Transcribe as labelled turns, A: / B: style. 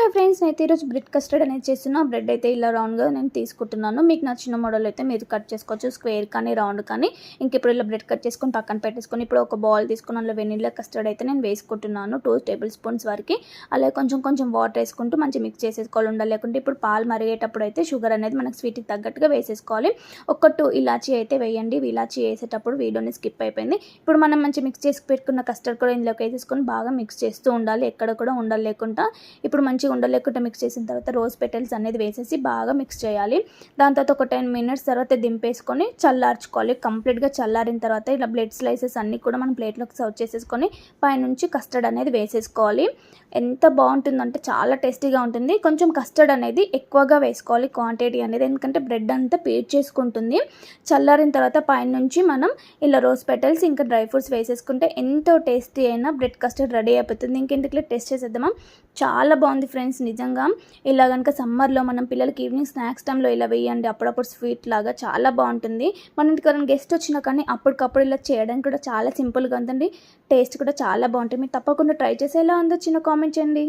A: Hi friends, నేను ఈరోజు bread custard అనేది చేస్తున్నా. బ్రెడ్ అయితే ఇలా రౌండ్గా నేను తీసుకుంటున్నాను. మీకు నచ్చిన మోడల్ అయితే మీరు కట్ చేసుకోవచ్చు, స్క్వేర్ కానీ రౌండ్ కానీ. ఇప్పుడు ఇలా బ్రెడ్ కట్ చేసుకొని పక్కన పెట్టేసుకొని ఇప్పుడు ఒక బౌల్ తీసుకుని అందులో వెనిలా కస్టర్డ్ అయితే నేను వేసుకుంటున్నాను 2 టేబుల్ స్పూన్స్ వరకు. అలాగే కొంచెం వాటర్ వేసుకుంటూ మంచి మిక్స్ చేసేసుకోవాలి. ఉండాలి లేకుంటే ఇప్పుడు పాలు మరిగేటప్పుడు అయితే షుగర్ అనేది మనకు స్వీట్కి తగ్గట్టుగా వేసేసుకోవాలి. ఒక 2 ఇలాచీ అయితే వేయండి. ఇలాచీ వేసేటప్పుడు వీడియోని స్కిప్ అయిపోయింది. ఇప్పుడు మనం మంచి మిక్స్ చేసి పెట్టుకున్న కస్టర్డ్ కూడా ఇందులోకి వేసేసుకొని బాగా మిక్స్ చేస్తూ ఉండాలి, ఎక్కడ కూడా ఉండాలి లేకుండా. ఇప్పుడు మంచిగా ఉండలేకుండా మిక్స్ చేసిన తర్వాత రోజ్ పెటల్స్ అనేది వేసేసి బాగా మిక్స్ చేయాలి. దాని తర్వాత ఒక 10 మినిట్స్ తర్వాత దింపేసుకొని చల్లార్చుకోవాలి. కంప్లీట్గా చల్లారిన తర్వాత ఇలా బ్రెడ్ స్లైసెస్ అన్నీ కూడా మనం ప్లేట్లోకి సర్వ్ చేసేసుకొని పైనుంచి కస్టర్డ్ అనేది వేసేసుకోవాలి. ఎంత బాగుంటుందంటే చాలా టేస్టీగా ఉంటుంది. కొంచెం కస్టర్డ్ అనేది ఎక్కువగా వేసుకోవాలి క్వాంటిటీ అనేది, ఎందుకంటే బ్రెడ్ అంతా పీల్ చేసుకుంటుంది. చల్లారిన తర్వాత పైనుంచి మనం ఇలా రోజ్ పెటల్స్ ఇంకా డ్రై ఫ్రూట్స్ వేసేసుకుంటే ఎంతో టేస్టీ అయినా బ్రెడ్ కస్టర్డ్ రెడీ అయిపోతుంది. ఇంకెందుకు టేస్ట్ చేసేద్దామా. చాలా బాగుంది ఫ్రెండ్స్ నిజంగా. ఇలా కనుక సమ్మర్లో మనం పిల్లలకి ఈవినింగ్ స్నాక్స్ టైంలో ఇలా వేయండి, అప్పుడప్పుడు స్వీట్ లాగా చాలా బాగుంటుంది. మన ఇంటికి ఎవరైనా గెస్ట్ వచ్చినా కానీ అప్పటికప్పుడు ఇలా చేయడానికి కూడా చాలా సింపుల్గా ఉందండి. టేస్ట్ కూడా చాలా బాగుంటుంది. మీరు తప్పకుండా ట్రై చేసి ఎలా ఉందో చిన్న కామెంట్ చేయండి.